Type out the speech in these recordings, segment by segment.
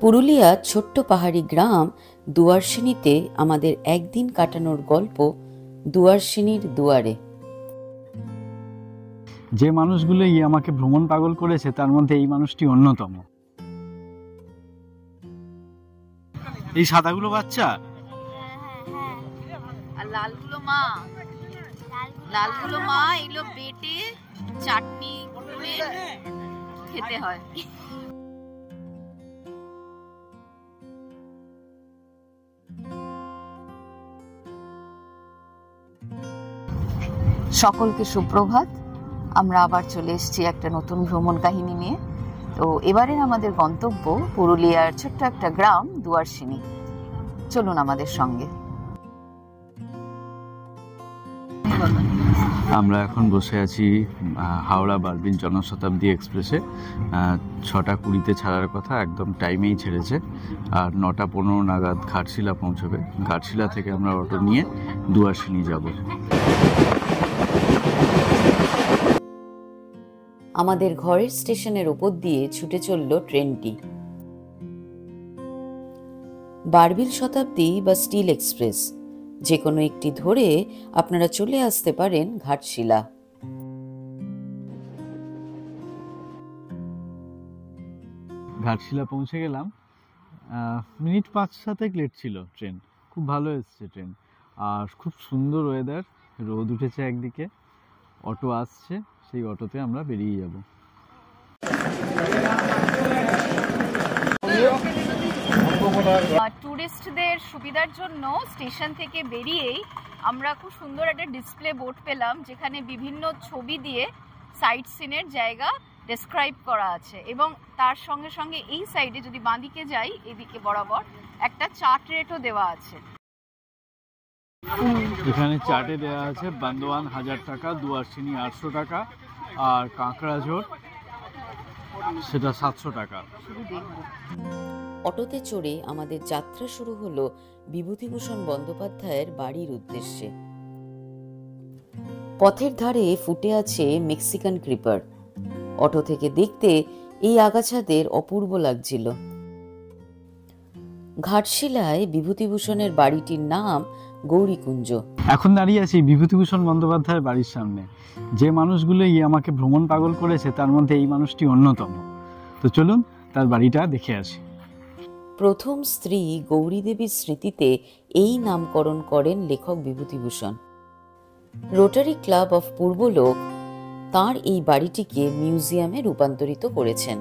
পুরুলিয়ার ছোট্ট পাহাড়ি গ্রাম দুয়ারসিনীতে আমাদের একদিন কাটানোর গল্প দুয়ারসিনীর দুয়ারে। যে মানুষগুলো আমাকে ভ্রমণ পাগল করেছে তার মধ্যে এই মানুষটি অন্যতম। এই সাদাগুলো বাচ্চা আর লালগুলো মা, এগুলো বেটে চাটনি করে খেতে হয়। সকলকে সুপ্রভাত। আমরা আবার চলে এসেছি একটা নতুন ভ্রমণ কাহিনী নিয়ে। তো এবারের আমাদের গন্তব্য পুরুলিয়ার ছোট্ট একটা গ্রাম দুয়ারসিনী। চলুন আমাদের সঙ্গে। আমরা এখন বসে আছি হাওড়া বারবিল জনশতাব্দী এক্সপ্রেসে। 6:20 ছাড়ার কথা, একদম টাইমেই ছেড়েছে। আর 9:15 নাগাদ ঘাটশিলা পৌঁছবে। ঘাটশিলা থেকে আমরা অটো নিয়ে দুয়ারসিনী যাব। আমাদের ঘরের স্টেশনের উপর দিয়ে ছুটে চলল ট্রেনটি। বারবিল শতাব্দী বা স্টিল এক্সপ্রেস যে কোনো একটি ধরে আপনারা চলে আসতে পারেন ঘাটশিলা। ঘাটশিলা পৌঁছে গেলাম। মিনিট 5-7 লেট ছিল ট্রেন। খুব ভালো এসছে ট্রেন, আর খুব সুন্দর ওয়েদার। রোদ উঠেছে একদিকে, অটো আসছে, সেই অটোতে আমরা বেরিয়ে যাব। টুরিস্টদের সুবিধার জন্য স্টেশন থেকে বেরিয়েই আমরা খুব সুন্দর একটা ডিসপ্লে বোর্ড পেলাম, যেখানে বিভিন্ন ছবি দিয়ে সাইট সিনের জায়গা ডেসক্রাইব করা আছে, এবং তার সঙ্গে সঙ্গে এই সাইডে যদি বাঁদিকে যাই, এদিকে বরাবর একটা চার্ট রেটও দেওয়া আছে। এখানে চার্টে দেওয়া আছে বান্দোয়ান 1000 টাকা, দুয়ারসিনী 800 টাকা, আর কাঁকড়াঝোড় সেটা 700 টাকা। অটোতে চড়ে আমাদের যাত্রা শুরু হলো বিভূতিভূষণ বন্দ্যোপাধ্যায়ের বাড়ির উদ্দেশ্যে। পথের ধারে ফুটে আছে মেক্সিকান ক্রিপার। অটো থেকে দেখতে এই আগাছাদের অপূর্ব লাগছিল। ঘাটশিলায় বিভূতিভূষণের বাড়িটির নাম গৌরীকুঞ্জ। এখন দাঁড়িয়ে আছি বিভূতিভূষণ বন্দ্যোপাধ্যায়ের বাড়ির সামনে। যে মানুষগুলো আমাকে ভ্রমণ পাগল করেছে তার মধ্যে এই মানুষটি অন্যতম। তো চলুন তার বাড়িটা দেখে আসি। প্রথম স্ত্রী গৌরী দেবীর স্মৃতিতে এই নামকরণ করেন লেখক বিভূতিভূষণ। রোটারি ক্লাব অফ পূর্বলোক তাঁর এই বাড়িটিকে মিউজিয়ামে রূপান্তরিত করেছেন।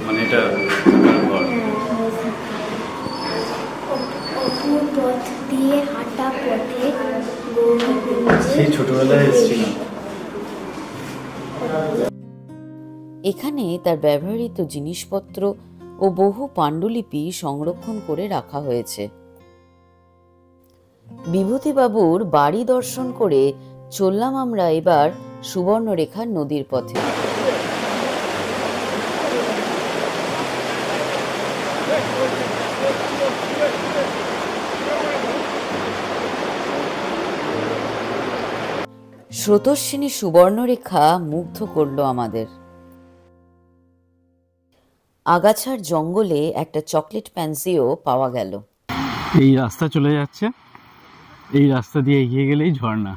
মানে এটা ঘর। পথ দিয়ে হাঁটা পথে সেই ছোটবেলায় এসেছিলাম। এখানে তার ব্যবহৃত জিনিসপত্র ও বহু পাণ্ডুলিপি সংরক্ষণ করে রাখা হয়েছে। বিভূতিবাবুর বাড়ি দর্শন করে চললাম আমরা এবার সুবর্ণরেখা নদীর পথে। স্রোতস্বিনী সুবর্ণরেখা মুগ্ধ করলো আমাদের। আগাছার জঙ্গলে একটা চকলেট প্যান্সিও পাওয়া গেল। এই রাস্তা চলে যাচ্ছে, এই রাস্তা দিয়ে এগিয়ে গেলেই ঝর্ণা।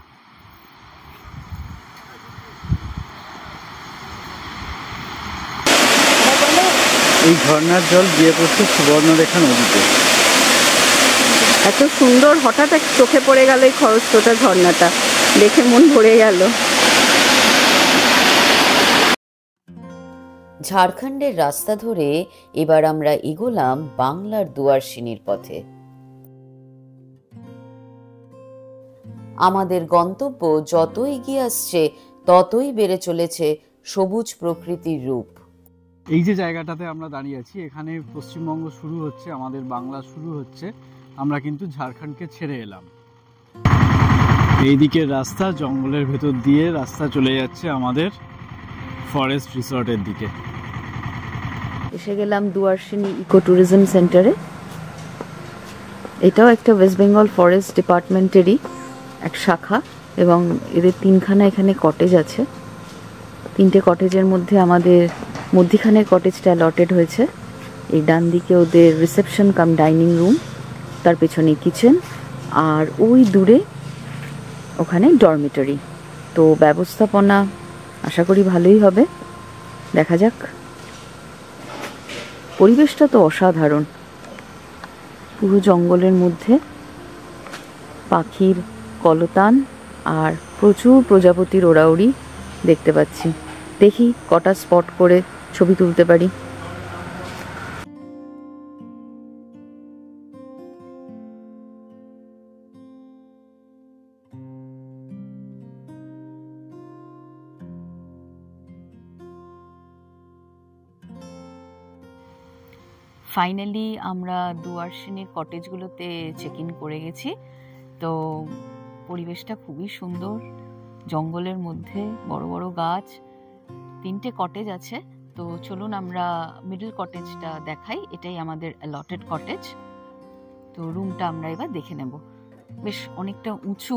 এই ঝর্ণার জল গিয়ে পড়ছে সুবর্ণরেখা নদীতে। এত সুন্দর, হঠাৎ এক চোখে পড়ে গেল এই খরস্রোতা ঝর্ণাটা, দেখে মন ভরে গেল। ঝাড়খণ্ডের রাস্তা ধরে এবার আমরা এগোলাম বাংলার দুয়ারসিনীর পথে। আমাদের গন্তব্য যত এগিয়ে আসছে ততই বেড়ে চলেছে সবুজ প্রকৃতির রূপ। এই যে জায়গাটাতে আমরা দাঁড়িয়ে আছি, এখানে পশ্চিমবঙ্গ শুরু হচ্ছে, আমাদের বাংলা শুরু হচ্ছে। আমরা কিন্তু ঝাড়খণ্ডকে ছেড়ে এলাম। এই দিকের রাস্তা জঙ্গলের ভেতর দিয়ে রাস্তা চলে যাচ্ছে আমাদের ফরেস্ট রিসর্টের দিকে। এসে গেলাম দুয়ারসিনী ইকো ট্যুরিজম সেন্টারে। এটাও একটা ওয়েস্ট বেঙ্গল ফরেস্ট ডিপার্টমেন্টেরই এক শাখা, এবং এদের 3খানা এখানে কটেজ আছে। 3টে কটেজের মধ্যে আমাদের মধ্যিখানের কটেজটা অ্যালটেড হয়েছে। এই ডান দিকে ওদের রিসেপশন কাম ডাইনিং রুম, তার পেছনে কিচেন, আর ওই দূরে ওখানে ডরমিটরি। তো ব্যবস্থাপনা আশা করি ভালোই হবে, দেখা যাক। পরিবেশটা তো অসাধারণ, পুরো জঙ্গলের মধ্যে পাখির কলতান আর প্রচুর প্রজাপতির ওড়াউড়ি দেখতে পাচ্ছি। দেখি কটা স্পট করে ছবি তুলতে পারি। ফাইনালি আমরা দুয়ারসিনীর কটেজগুলোতে চেক ইন করে গেছি। তো পরিবেশটা খুবই সুন্দর, জঙ্গলের মধ্যে বড় বড় গাছ, 3টে কটেজ আছে। তো চলুন আমরা মিডল কটেজটা দেখাই, এটাই আমাদের অ্যালটেড কটেজ। তো রুমটা আমরা এবার দেখে নেব। বেশ অনেকটা উঁচু,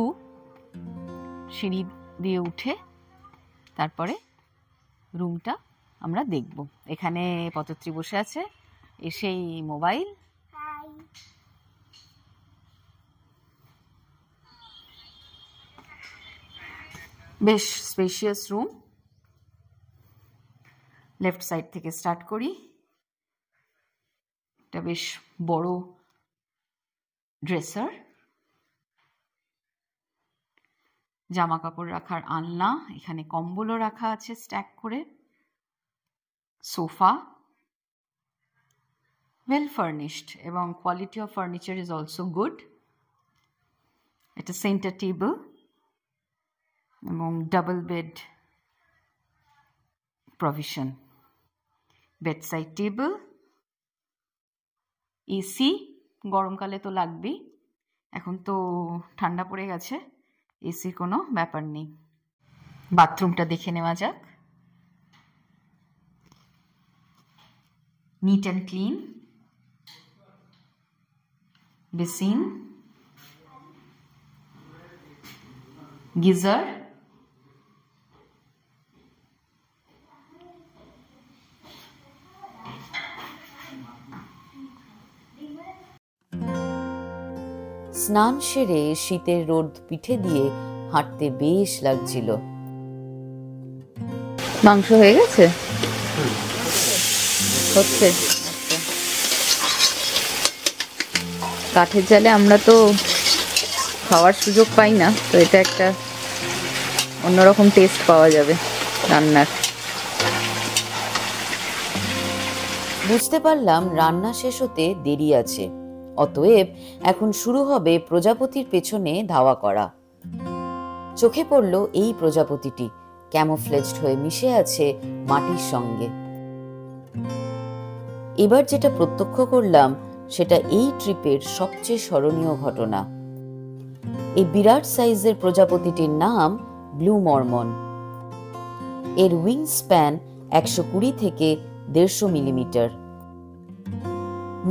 সিঁড়ি দিয়ে উঠে তারপরে রুমটা আমরা দেখব। এখানে পতত্রী বসে আছে, এসেই মোবাইল। বেশ স্পেশিয়াস রুম। লেফট সাইড থেকে স্টার্ট করি। এটা বেশ বড় ড্রেসার, জামা কাপড় রাখার আলনা, এখানে কম্বলও রাখা আছে স্ট্যাক করে, সোফা, well furnished, এবং quality of furniture is also good. এটা সেন্টার টেবিল এবং double bed provision, bedside table, AC, গরমকালে তো লাগবেই, এখন তো ঠান্ডা পড়ে গেছে, এসির কোনো ব্যাপার নেই। বাথরুমটা দেখে নেওয়া যাক। Neat and clean, basin, geyser, স্নান সেরে শীতের রোদ পিঠে দিয়ে হাঁটতে বেশ লাগছিল। মাংস হয়ে গেছে, হচ্ছে। কাঠের জালে আমরা তো খাওয়ার সুযোগ পাই না, তো এটা একটা অন্যরকম টেস্ট পাওয়া যাবে রান্নার। বুঝতে পারলাম রান্না শেষ হতে দেরি আছে, অতএব এখন শুরু হবে প্রজাপতির পেছনে ধাওয়া করা। চোখে পড়ল এই প্রজাপতিটি ক্যামোফ্লেজড হয়ে মিশে আছে মাটির সঙ্গে। এবার যেটা প্রত্যক্ষ করলাম সেটা এই ট্রিপের সবচেয়ে স্মরণীয় ঘটনা। এই বিরাট সাইজের প্রজাপতিটির নাম ব্লু মর্মন। এর উইং স্প্যান 120 থেকে 150 মিলিমিটার।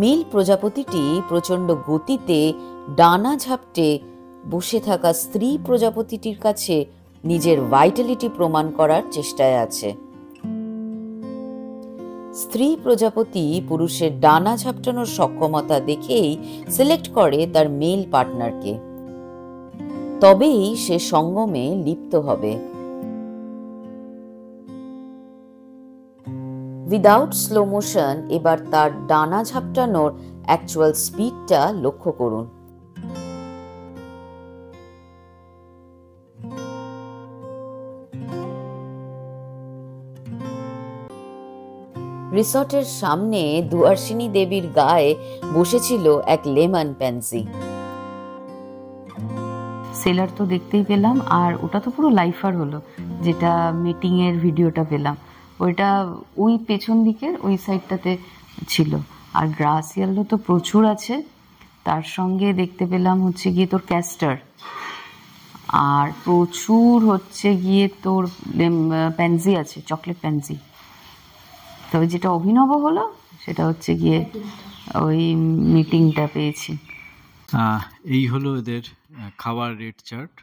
মিল প্রজাপতিটি প্রচণ্ড গতিতে ডানা ঝাপটে বসে থাকা স্ত্রী প্রজাপতিটির কাছে নিজের ভাইটালিটি প্রমাণ করার চেষ্টায় আছে। স্ত্রী প্রজাপতি পুরুষের ডানা ঝাপটানোর সক্ষমতা দেখেই সিলেক্ট করে তার মেল পার্টনারকে, তবেই সে সঙ্গমে লিপ্ত হবে। উইদাউট স্লো মোশন এবার তার ডানা ঝাপটানোর অ্যাকচুয়াল স্পিডটা লক্ষ্য করুন। রিসর্টের সামনে দুয়ারসিনী দেবীর গায়ে বসেছিল এক লেমন প্যান্সি। সেলার তো দেখতেই পেলাম, আর ওটা তো পুরো লাইফার হলো, যেটা মিটিং এর ভিডিওটা পেলাম। ওইটা ওই পেছন দিকের ওই সাইডটাতে ছিল। আর গ্রাসিয়ালও তো প্রচুর আছে, তার সঙ্গে দেখতে পেলাম হচ্ছে গিয়ে তোর ক্যাস্টার, আর প্রচুর হচ্ছে গিয়ে তোর প্যানজি আছে, চকলেট প্যানজি। তবে যেটা অভিনব হলো সেটা হচ্ছে গিয়ে ওই মিটিংটা পেয়েছি। এই হলো এদের খাবার রেট চার্ট।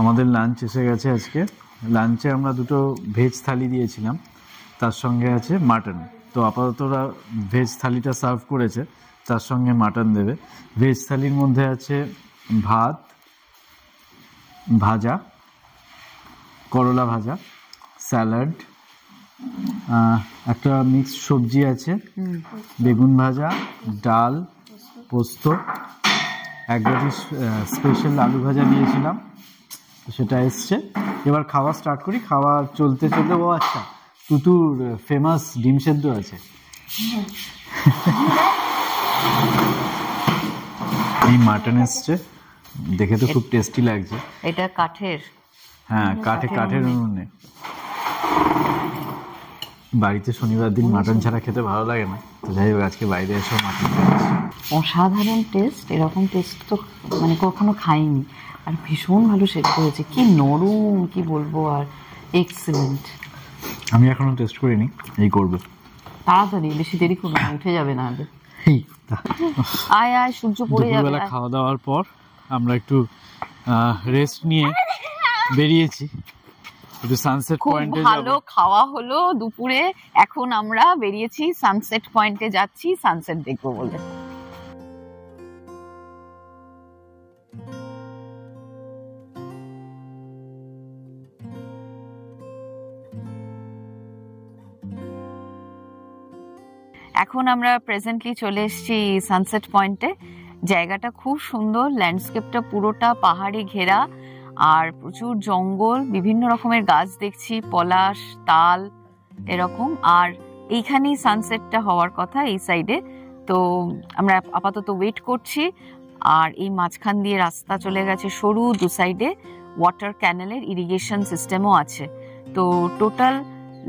আমাদের লাঞ্চ এসে গেছে আজকে। লাঞ্চে আমরা দুটো ভেজ থালি দিয়েছিলাম, তার সঙ্গে আছে মাটন। তো আপাতত ওরা ভেজ থালিটা সার্ভ করেছে, তার সঙ্গে মাটন দেবে। ভেজ থালির মধ্যে আছে ভাত, ভাজা, করলা ভাজা, স্যালাড, একটা মিক্সড সবজি আছে, বেগুন ভাজা, ডাল, পোস্ত, এক বাটি স্পেশাল আলু ভাজা দিয়েছিলাম, সেটা এসছে। এবার খাওয়া স্টার্ট করি। খাওয়া চলতে চলতে, ও আচ্ছা, তুতুর ফেমাস ডিম সেদ্ধ আছে। এই মাটন এসছে, দেখে তো খুব টেস্টি লাগছে। এটা কাঠের, হ্যাঁ কাঠের উনুনে। বাড়িতে শনিবার দিন মাটন ছাড়া খেতে ভালো লাগে না, তো যাই হোক আজকে বাইরে এসে মাটন খেয়েছি। অসাধারণ টেস্ট, এরকম টেস্ট তো মানে কখনো খাইনি। আর ভীষণ ভালো সেদ্ধ হয়েছে, কি নরম, কি বলবো, আর এক্সেলেন্ট। আমি এখনো টেস্ট করিনি, এই করবো। তাড়াতাড়ি, বেশি দেরি করবো না, উঠে যাবে না। আয় আয়, সূর্য পড়ে যাবে। দুপুরবেলা খাওয়া দাওয়ার পর আমরা একটু রেস্ট নিয়ে বেরিয়েছি, একটু সানসেট পয়েন্টে যাব। ভালো খাওয়া হলো দুপুরে, এখন আমরা বেরিয়েছি সানসেট পয়েন্টে যাচ্ছি সানসেট দেখবো বলে। এখন আমরা প্রেজেন্টলি চলে এসেছি সানসেট পয়েন্টে। জায়গাটা খুব সুন্দর, ল্যান্ডস্কেপটা পুরোটা পাহাড়ে ঘেরা, আর প্রচুর জঙ্গল, বিভিন্ন রকমের গাছ দেখছি, পলাশ, তাল এরকম। আর এইখানেই সানসেটটা হওয়ার কথা, এই সাইডে। তো আমরা আপাতত ওয়েট করছি। আর এই মাঝখান দিয়ে রাস্তা চলে গেছে সরু, দু সাইডে ওয়াটার ক্যানেলের ইরিগেশন সিস্টেমও আছে। তো টোটাল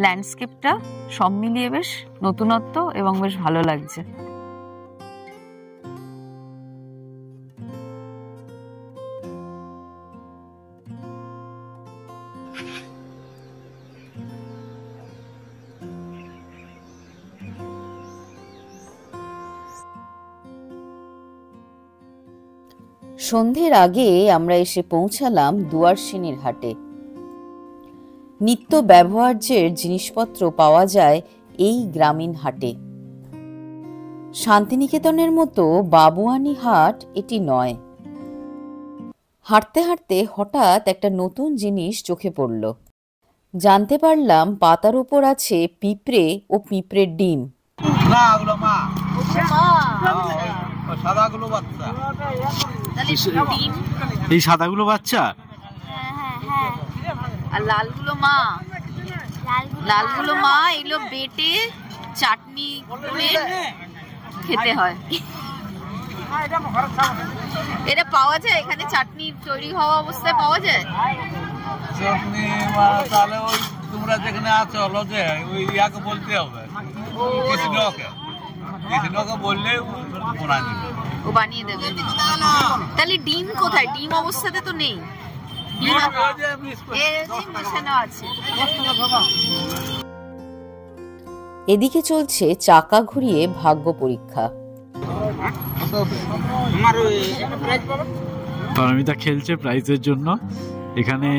ল্যান্ডস্কেপটা সব মিলিয়ে বেশ নতুনত্ব এবং বেশ ভালো লাগছে। সন্ধ্যের আগে আমরা এসে পৌঁছালাম দুয়ারসিনীর হাটে। নিত্য ব্যবহার্যের জিনিসপত্র পাওয়া যায় এই গ্রামীণ হাটে। শান্তিনিকেতনের মতো বাবুয়ানি হাট এটি নয়। হাঁটতে হাঁটতে হঠাৎ একটা নতুন জিনিস চোখে পড়ল। জানতে পারলাম পাতার উপর আছে পিঁপড়ে ও পিঁপড়ের ডিম। এই সাদাগুলো বাচ্চা, আর লালগুলো মা। লালগুলো মা, এগুলো বেটে চাটনি করে খেতে হয়। এটা পাওয়া যায় এখানে, চাটনি তৈরি হওয়া অবস্থায় পাওয়া যায়। চাটনি তাহলে ওই তোমরা যেখানে আছো লজে ওই ইয়াকে বলতে হবে, কৃষ্ণকে বললে ও বানিয়ে দেবে। তাহলে ডিম কোথায়? ডিম অবস্থাতে তো নেই। এদিকে চলছে চাকা ঘুরিয়ে ভাগ্য পরীক্ষা। পারমিতা খেলছে প্রাইজের জন্য। এখানে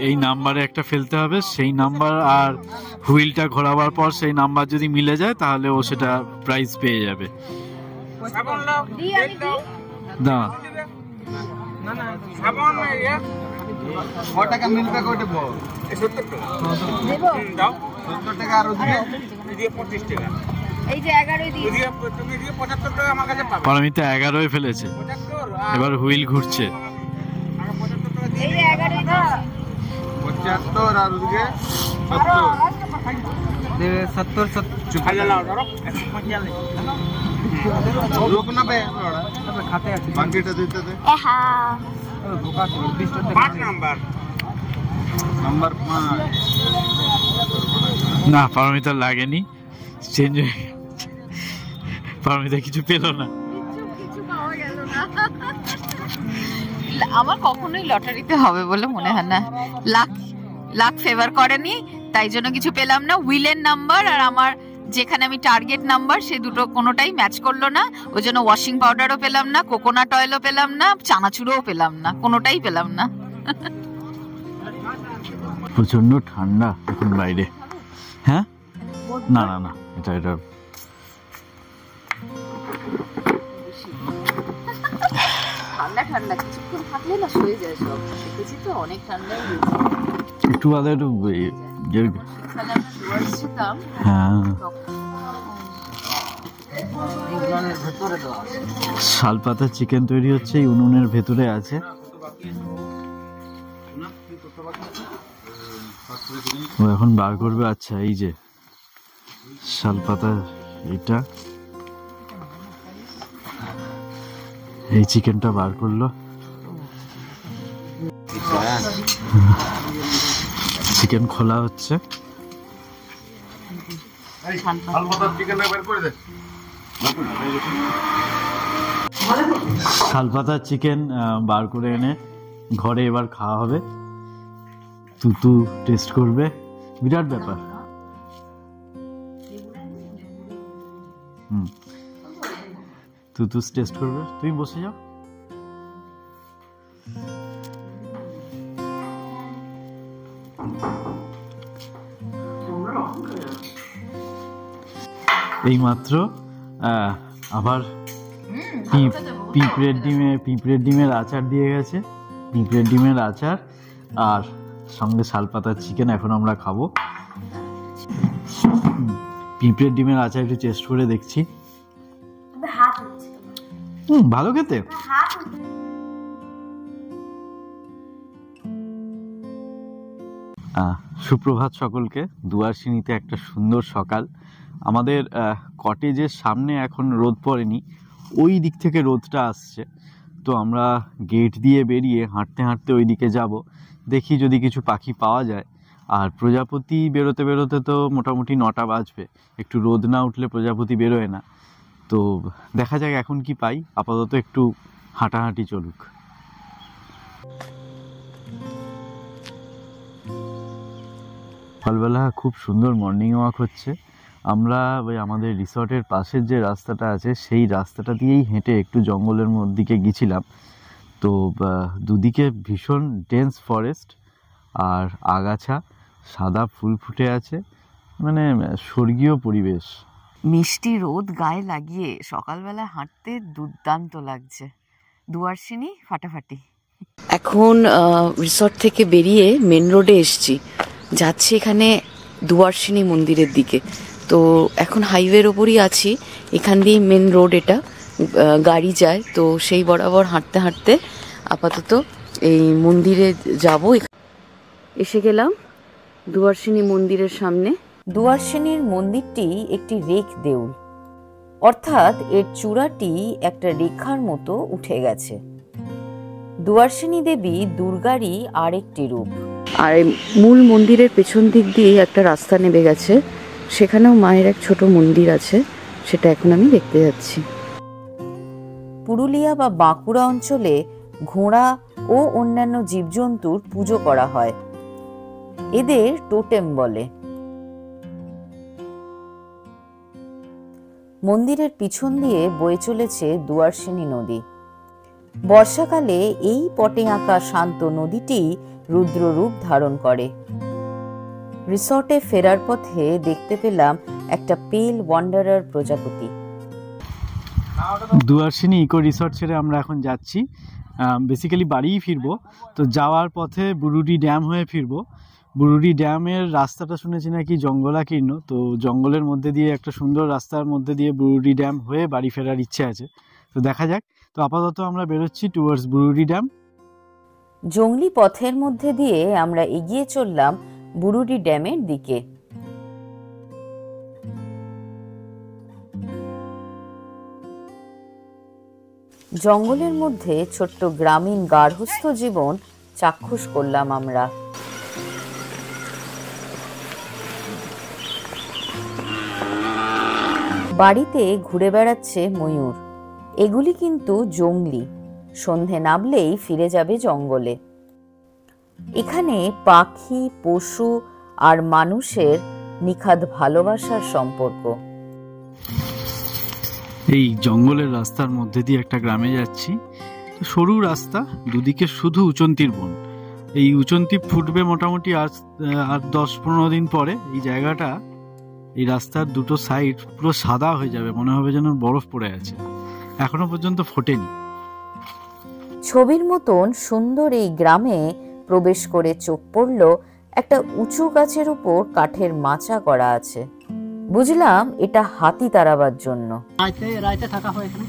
এই নাম্বারে একটা ফেলতে হবে, সেই নাম্বার আর হুইলটা ঘোরাবার পর সেই নাম্বার যদি মিলে যায় তাহলে ও সেটা প্রাইজ পেয়ে যাবে। দাও টাকা মিলবে, কয়টা বল? 70 টাকা আর ওদিকে 25 টাকা। এই যে 11 দিয়ে তুমি দিয়ে 75 টাকা আমার কাছে পাবে। পারমিতা 11 ফেলেছে, এবার হুইল ঘুরছে। এই যে 11 দিয়ে 75 আর ওদিকে 70 দেবে। 70 চুপ হয়ে যাও। লোক না বে খাতে আছে, বাকিটা দিতে দে। না, পারমিতার লাগেনি, চেঞ্জ হয়ে পারমিতা কিছু পেল না। আমার কখনোই লটারিতে হবে বলে মনে হয় না, লাক ফেভার করেনি, তাই জন্য কিছু পেলাম না। হুইলের নাম্বার আর আমার যেখানে আমি টার্গেট নাম্বার সে দুটো কোনোটাই ম্যাচ করলো না, ওই জন্য ওয়াশিং পাউডারও পেলাম না, কোকোনাট অয়েলও পেলাম না, চানাচুরও পেলাম না, কোনোটাই পেলাম না। প্রচন্ড ঠান্ডা এখন বাইরে। হ্যাঁ, না না না, এটা ঠান্ডা ঠান্ডা কিছুক্ষণ থাকলে না সয়ে যায় সব, দেখেছি তো অনেক ঠান্ডাই একটু আলাদা একটু হ্যাঁ। শালপাতা চিকেন তৈরি হচ্ছে, এই উনুনের ভেতরে আছে। ও এখন বার করবে। আচ্ছা, এই যে শালপাতা, এটা এই চিকেনটা বার করলো। চিকেন খোলা হচ্ছে। শালপাতার চিকেন বার করে এনে ঘরে এবার খাওয়া হবে। তুতু টেস্ট করবে, বিরাট ব্যাপার। তুতু টেস্ট করবে, তুমি বসে যাও। এইমাত্র আবার পিঁপড়ের ডিমের আচার দিয়ে গেছে, পিঁপড়ের ডিমের আচার আর সঙ্গে শালপাতার চিকেন এখন আমরা খাবো। পিঁপড়ের ডিমের আচার একটু টেস্ট করে দেখছি। ভালো খেতে। সুপ্রভাত সকলকে। দুয়ারসিনিতে একটা সুন্দর সকাল। আমাদের কটেজের সামনে এখন রোদ পড়েনি, ওই দিক থেকে রোদটা আসছে। তো আমরা গেট দিয়ে বেরিয়ে হাঁটতে হাঁটতে ওই দিকে যাব, দেখি যদি কিছু পাখি পাওয়া যায়। আর প্রজাপতি বেরোতে বেরোতে তো মোটামুটি 9টা বাজবে, একটু রোদ না উঠলে প্রজাপতি বেরোয় না। তো দেখা যাক এখন কি পাই। আপাতত একটু হাঁটাহাঁটি চলুক। সকালবেলা খুব সুন্দর মর্নিং ওয়াক হচ্ছে। আমরা ওই আমাদের রিসর্টের পাশের যে রাস্তাটা আছে সেই রাস্তাটা দিয়েই হেঁটে একটু জঙ্গলের দিকে গেছিলাম। তো দুদিকে ভীষণ ডেন্স ফরেস্ট আর আগাছা, সাদা ফুল ফুটে আছে, মানে স্বর্গীয় পরিবেশ। মিষ্টি রোদ গায়ে লাগিয়ে সকালবেলা হাঁটতে দুর্দান্ত লাগছে। দুয়ারসিনি ফাটাফাটি। এখন রিসর্ট থেকে বেরিয়ে মেন রোডে এসছি, যাচ্ছি এখানে দুয়ারসিনি মন্দিরের দিকে। তো এখন হাইওয়ের ওপরই আছি, এখান দিয়ে মেন রোড, এটা গাড়ি যায়। তো সেই বরাবর হাঁটতে হাঁটতে আপাতত এই মন্দিরে যাব। এসে গেলাম দুয়ারসিনি মন্দিরের সামনে। দুয়ারসিনির মন্দিরটি একটি রেখ দেউল, অর্থাৎ এর চূড়াটি একটা রেখার মতো উঠে গেছে। দুয়ারসিনি দেবী দুর্গারই আরেকটি রূপ। আর মূল মন্দিরের পেছন দিক দিয়ে একটা রাস্তা নেমে গেছে, সেখানেও মায়ের এক ছোট মন্দির আছে, সেটা এখন আমি দেখতে যাচ্ছি। পুরুলিয়া বা বাঁকুড়া অঞ্চলে ঘোড়া ও অন্যান্য জীবজন্তুর পুজো করা হয়, এদের টোটেম বলে। মন্দিরের পিছন দিয়ে বয়ে চলেছে দুয়ারসিনি নদী। বর্ষাকালে এই পটে আঁকা শান্ত নদীটি রুদ্ররূপ ধারণ করে। রিসর্টে ফেরার পথে দেখতে পেলাম একটা পেল ওয়ান্ডারার প্রজাপতি। দুয়ারসিনি ইকো রিসর্ট ছেড়ে আমরা এখন যাচ্ছি, বেসিক্যালি বাড়িই ফিরবো। তো যাওয়ার পথে বুরুডি ড্যাম হয়ে ফিরবো। বুরুডি ড্যামের রাস্তাটা শুনেছি নাকি জঙ্গলাকীর্ণ, তো জঙ্গলের মধ্যে দিয়ে একটা সুন্দর রাস্তার মধ্যে দিয়ে বুরুডি ড্যাম হয়ে বাড়ি ফেরার ইচ্ছে আছে। তো দেখা যাক। তো আপাতত আমরা বেরোচ্ছি টুয়ার্ডস বুরুডি ড্যাম। জঙ্গলি পথের মধ্যে দিয়ে আমরা এগিয়ে চললাম বুরুডি ড্যামের দিকে। জঙ্গলের মধ্যে ছোট্ট গ্রামীণ গার্হস্থ্য জীবন চাক্ষুষ করলাম আমরা। বাড়িতে ঘুরে বেড়াচ্ছে ময়ূর। এগুলি কিন্তু জংলি, সন্ধে নামলেই ফিরে যাবে জঙ্গলে। এখানে পাখি, পশু আর মানুষের নিখাদ ভালোবাসার সম্পর্ক। এই জঙ্গলের রাস্তার মধ্যে দিয়ে একটা গ্রামে যাচ্ছি। সরু রাস্তা, দুদিকে শুধু উচন্তির বন। এই উচন্তি ফুটবে মোটামুটি আর 10-15 দিন পরে। এই জায়গাটা, এই রাস্তার দুটো সাইড পুরো সাদা হয়ে যাবে, মনে হবে যেন বরফ পড়ে আছে। এখনো পর্যন্ত ফোটেনি। ছবির মতন সুন্দর এই গ্রামে প্রবেশ করে চোখ পড়ল একটা উঁচু গাছের উপর কাঠের মাচা করা আছে। বুঝলাম এটা হাতি তাড়াবার জন্য। রাইতে থাকা হয় এখানে।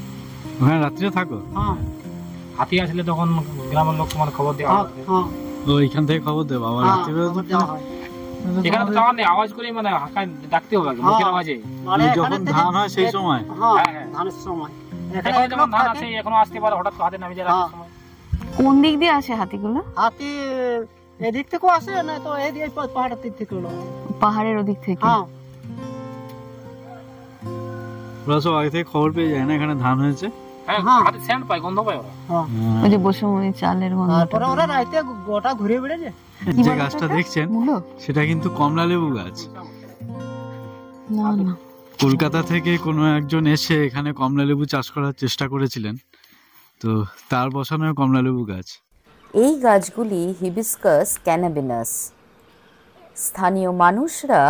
হ্যাঁ, রাত্রে থাকো? হ্যাঁ, হাতি আসলে তখন গ্রামের লোক তোমার খবর দেওয়া হয়। হ্যাঁ, ও এইখান থেকে খবর দেবো আবার রাত্রে দেওয়া হয়। এখানে তো তখন আওয়াজ করে মানে হাঁকায় ডাকতে হবে মুখের আওয়াজে, যখন ধান হয় সেই সময়। হ্যাঁ, ধানের সময়। এখানে যখন ধান আছে এখনো আসতে পারে, হঠাৎ হাতে নামে যায় রাতের সময়। কোন দিক দিয়ে আসে হাতিগুলো? হাতি এদিক থেকেও আসে, না তো এই পাহাড়ের দিক থেকে। পাহাড়ের ওদিক থেকে? হ্যাঁ, ওরা সব আগে থেকে খবর পেয়ে যায় না এখানে ধান হয়েছে। হাতি সেন্ট পায়, গন্ধ পায় ওরা। ওই যে বসুমতি চালের গন্ধ। তারপরে ওরা রাইতে গোটা ঘুরে বেড়ে যায়। যে গাছটা দেখছেন সেটা কিন্তু কমলা লেবু গাছ। না না, কলকাতা থেকে কোনো একজন এসে এখানে কমলা লেবু চাষ করার চেষ্টা করেছিলেন, তো তার বসানো কমলা লেবু গাছ। এই গাছগুলি হিবিস্কাস ক্যানাবিনাস। স্থানীয় মানুষরা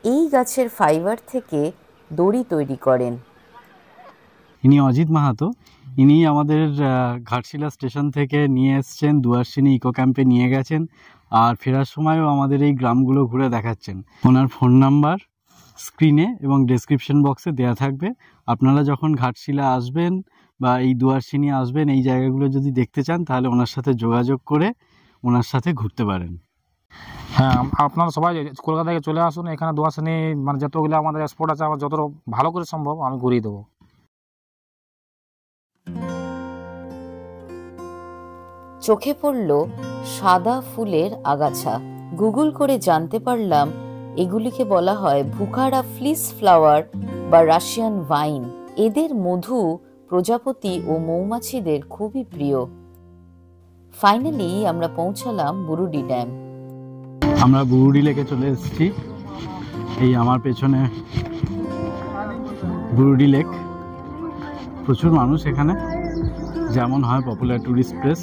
এই গাছের ফাইবার থেকে দড়ি তৈরি করেন। ইনি অজিত মাহাতো। ইনি আমাদের ঘাটশিলা স্টেশন থেকে নিয়ে এসছেন, দুয়ারসিনী ইকো ক্যাম্পে নিয়ে গেছেন, আর ফেরার সময়ও আমাদের এই গ্রামগুলো ঘুরে দেখাচ্ছেন। ওনার ফোন নাম্বার স্ক্রিনে এবং ডেসক্রিপশন বক্সে দেওয়া থাকবে। আপনারা যখন ঘাটশিলা আসবেন বা এই দুয়ারসিনী আসবেন, এই জায়গাগুলো যদি দেখতে চান তাহলে ওনার সাথে যোগাযোগ করে ওনার সাথে ঘুরতে পারেন। হ্যাঁ, আপনারা সবাই কলকাতা থেকে চলে আসুন। এখানে দুয়ারসিনী মানে যতগুলো আমাদের স্পট আছে, আমার যত ভালো করে সম্ভব আমি ঘুরিয়ে দেবো। চোখে পড়ল সাদা ফুলের আগাছা। গুগল করে জানতে পারলাম এগুলিকে বলা হয় বুখারা ফ্লিস ফ্লাওয়ার বা রাশিয়ান ভাইন। এদের মধু প্রজাপতি ও মৌমাছিদের খুবই প্রিয়। ফাইনালি আমরা পৌঁছালাম বুরুডি ড্যাম। আমরা বুরুডি লেকে চলে এসেছি। এই আমার পেছনে বুরুডি লেক। প্রচুর মানুষ এখানে, যেমন হয় পপুলার টুরিস্ট প্লেস।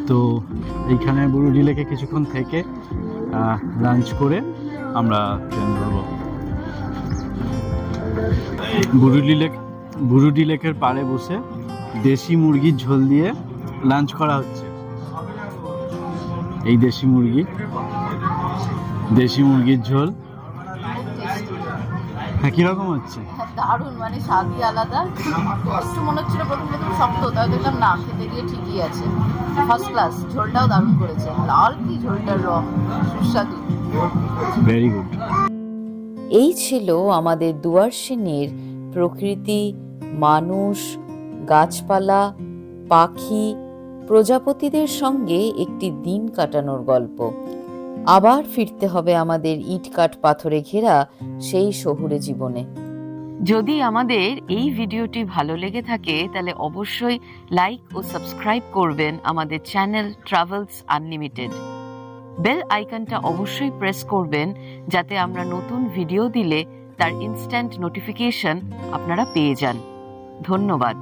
তো এইখানে বুরুডি লেকে কিছুক্ষণ থেকে লাঞ্চ করে আমরা ট্রেন ধরবো। বুরুডি লেকের পাড়ে বসে দেশি মুরগির ঝোল দিয়ে লাঞ্চ করা হচ্ছে। এই দেশি মুরগির ঝোল। হ্যাঁ, কিরকম হচ্ছে? দারুণ, মানে স্বাদই আলাদা। একটু মনে হচ্ছিল প্রথমে শক্ত, তাই দেখলাম না, খেতে গিয়ে ঠিকই আছে, ফার্স্ট ক্লাস। ঝোলটাও দারুণ করেছে, লাল কি ঝোলটার রং, সুস্বাদু, ভেরি গুড। এই ছিল আমাদের দুয়ারসিনীর প্রকৃতি, মানুষ, গাছপালা, পাখি, প্রজাপতিদের সঙ্গে একটি দিন কাটানোর গল্প। আবার ফিরতে হবে আমাদের ইটকাঠ পাথরে ঘেরা সেই শহুরে জীবনে। যদি আমাদের এই ভিডিওটি ভালো লেগে থাকে তাহলে অবশ্যই লাইক ও সাবস্ক্রাইব করবেন আমাদের চ্যানেল ট্রাভেলস আনলিমিটেড। বেল আইকনটা অবশ্যই প্রেস করবেন যাতে আমরা নতুন ভিডিও দিলে তার ইনস্ট্যান্ট নোটিফিকেশন আপনারা পেয়ে যান। ধন্যবাদ।